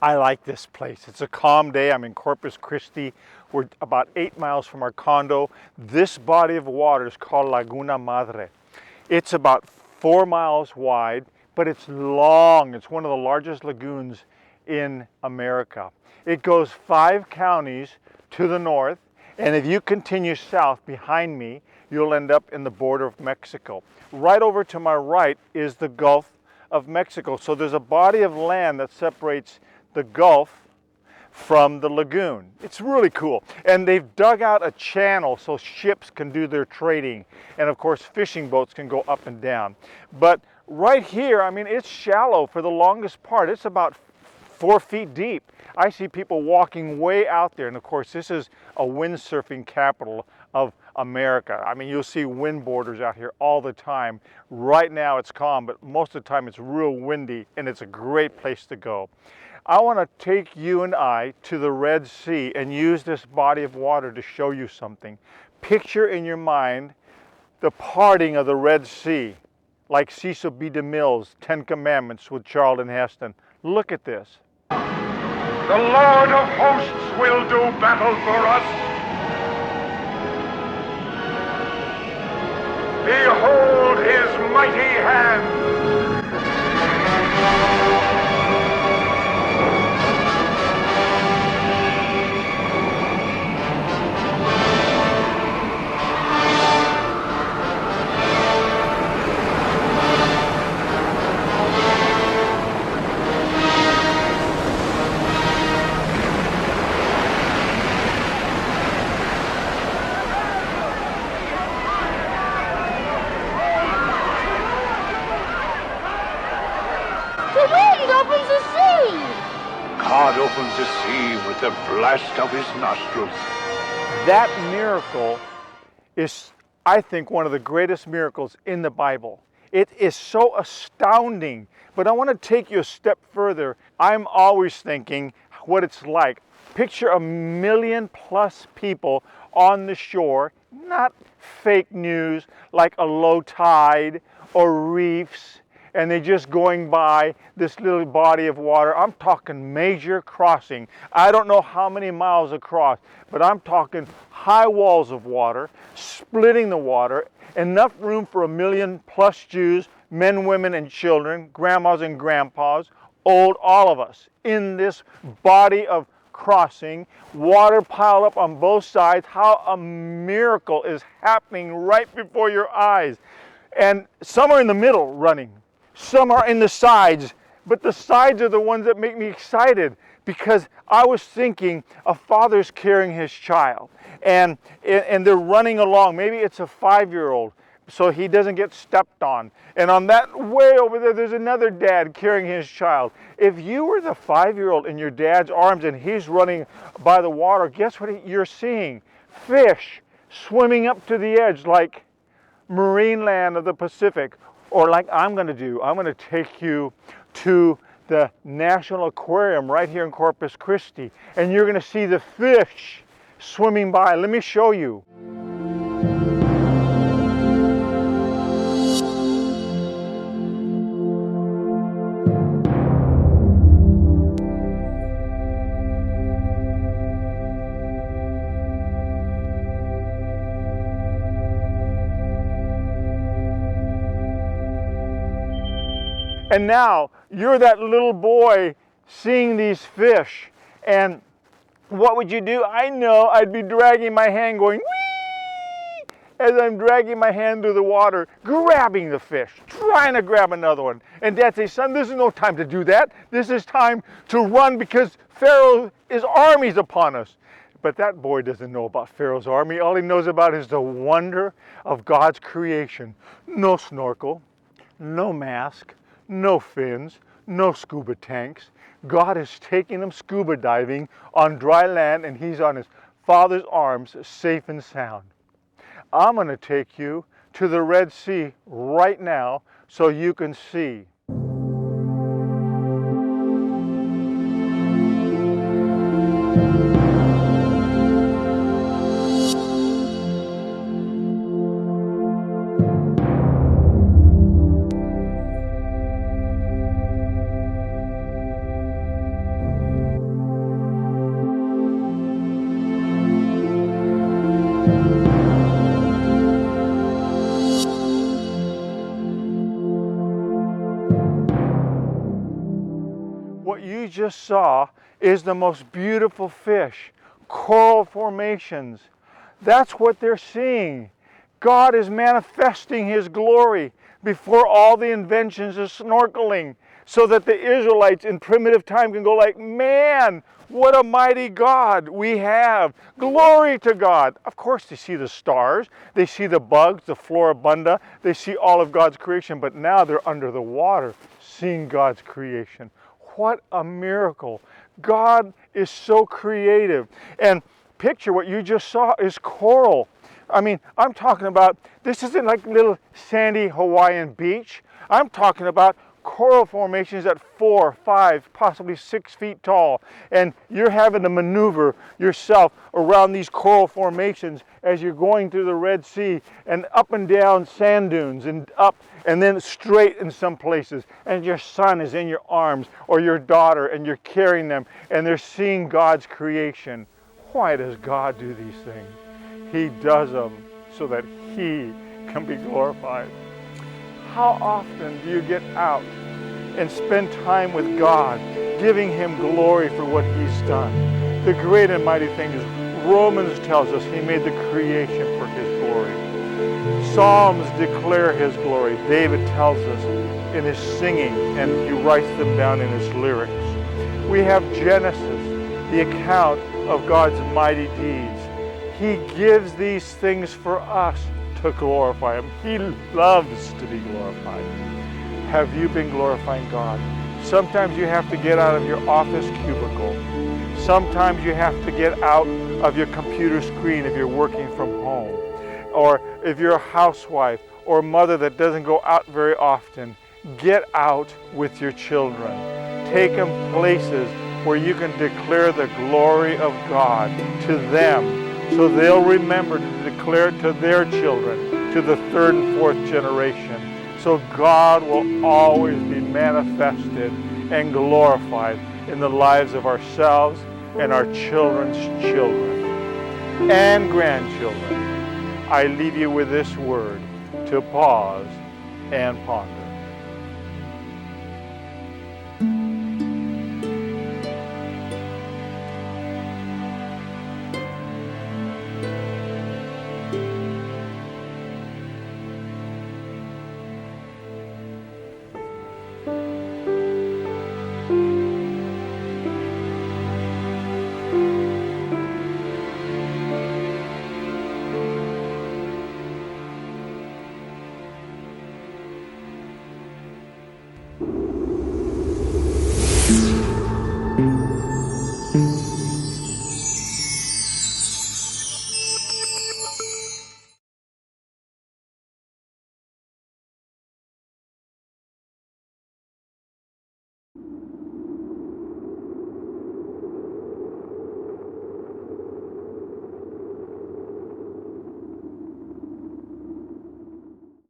I like this place. It's a calm day. I'm in Corpus Christi. We're about 8 miles from our condo. This body of water is called Laguna Madre. It's about 4 miles wide, but it's long. It's one of the largest lagoons in America. It goes 5 counties to the north, and if you continue south behind me, you'll end up in the border of Mexico. Right over to my right is the Gulf of Mexico. So there's a body of land that separates the Gulf from the lagoon. It's really cool. And they've dug out a channel so ships can do their trading. And of course, fishing boats can go up and down. But right here, I mean, it's shallow for the longest part. It's about 4 feet deep. I see people walking way out there. And of course, this is a windsurfing capital of America. I mean, you'll see windboarders out here all the time. Right now it's calm, but most of the time it's real windy, and it's a great place to go. I want to take you and I to the Red Sea and use this body of water to show you something. Picture in your mind the parting of the Red Sea, like Cecil B. DeMille's 10 Commandments with Charlton Heston. Look at this. The Lord of hosts will do battle for us. Behold his mighty hand. God opens the sea with the blast of his nostrils. That miracle is, I think, one of the greatest miracles in the Bible. It is so astounding. But I want to take you a step further. I'm always thinking what it's like. Picture 1 million+ people on the shore, not fake news like a low tide or reefs, and they're just going by this little body of water. I'm talking major crossing. I don't know how many miles across, but I'm talking high walls of water, splitting the water, enough room for 1 million+ Jews, men, women, and children, grandmas and grandpas, old, all of us, in this body of crossing, water piled up on both sides. How a miracle is happening right before your eyes. And some are in the middle running. Some are in the sides, but the sides are the ones that make me excited, because I was thinking a father's carrying his child, and they're running along. Maybe it's a 5-year-old, so he doesn't get stepped on. And on that way over there, there's another dad carrying his child. If you were the 5-year-old in your dad's arms and he's running by the water, guess what you're seeing? Fish swimming up to the edge like marine land of the Pacific. Or like I'm going to do, I'm going to take you to the National Aquarium right here in Corpus Christi, and you're going to see the fish swimming by. Let me show you. And now you're that little boy seeing these fish. And what would you do? I know I'd be dragging my hand going, whee! As I'm dragging my hand through the water, grabbing the fish, trying to grab another one. And Dad says, son, this is no time to do that. This is time to run, because Pharaoh's army's upon us. But that boy doesn't know about Pharaoh's army. All he knows about is the wonder of God's creation. No snorkel, no mask, no fins, no scuba tanks. God is taking him scuba diving on dry land, and he's on his father's arms, safe and sound. I'm going to take you to the Red Sea right now so you can see. you just saw is the most beautiful fish, coral formations. That's what they're seeing. God is manifesting His glory before all the inventions of snorkeling, so that the Israelites in primitive time can go like, man, what a mighty God we have. Glory to God. Of course, they see the stars, they see the bugs, the floribunda, they see all of God's creation, but now they're under the water seeing God's creation. What a miracle. God is so creative. And picture what you just saw is coral. I mean, I'm talking about, this isn't like little sandy Hawaiian beach. I'm talking about coral formations at 4, 5, possibly 6 feet tall. And you're having to maneuver yourself around these coral formations as you're going through the Red Sea and up and down sand dunes and up and then straight in some places. And your son is in your arms or your daughter and you're carrying them and they're seeing God's creation. Why does God do these things? He does them so that He can be glorified. How often do you get out and spend time with God, giving Him glory for what He's done? The great and mighty thing is, Romans tells us He made the creation for His glory. Psalms declare His glory. David tells us in his singing, and he writes them down in his lyrics. We have Genesis, the account of God's mighty deeds. He gives these things for us to glorify Him. He loves to be glorified. Have you been glorifying God? Sometimes you have to get out of your office cubicle. Sometimes you have to get out of your computer screen if you're working from home. Or if you're a housewife or a mother that doesn't go out very often, get out with your children. Take them places where you can declare the glory of God to them, so they'll remember to declare it to their children, to the 3rd and 4th generation. So God will always be manifested and glorified in the lives of ourselves and our children's children and grandchildren. I leave you with this word to pause and ponder.